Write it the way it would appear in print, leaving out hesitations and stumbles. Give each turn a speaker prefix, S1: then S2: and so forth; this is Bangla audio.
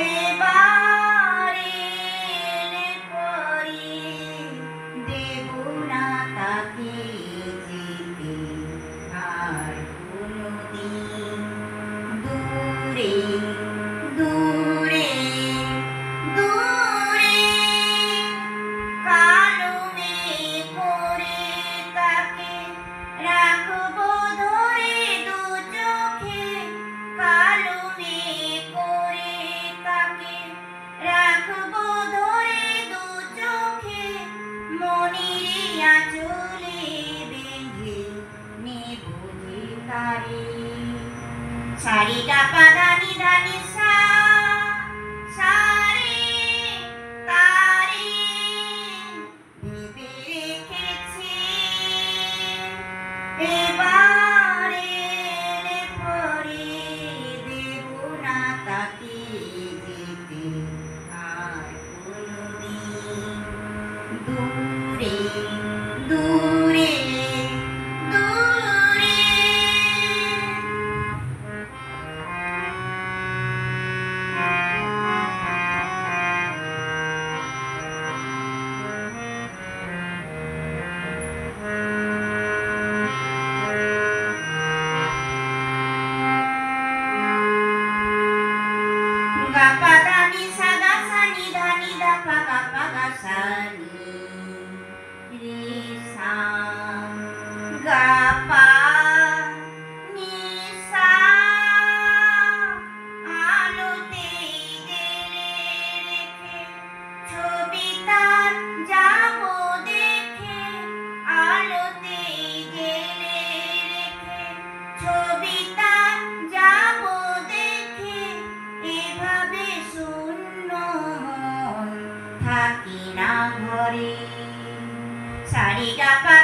S1: এবারে পরে দেব না তাকে যেতে আর কোনোদিন। দূরে দূরে দূরে কালো মেঘ করে তাকে রাখবো ধরে দু চোখে। কালো মেঘ করে তাকে রাখবো ধরে দু চোখে। মনির আঁচলে বেঁধে নেব যে তারে। সারিগা পা ধানি ধানি সা সারে তারে ভেবে রেখেছি। এবারে পরে দেব না তাকে যেতে আর কোনোদিন। দূরে দূরে দূরে। Ga pa da ni sa ga sa ni da pa ga sa ni re sa ga pa ni sa আলোতে গেলে রেখে ছবি তার যাবো দেখে। আলোতে গেলে রেখে ছবি তার যাবো দেখে। এভাবে শূন্য মন থাকি না ঘরে। সারিগা পা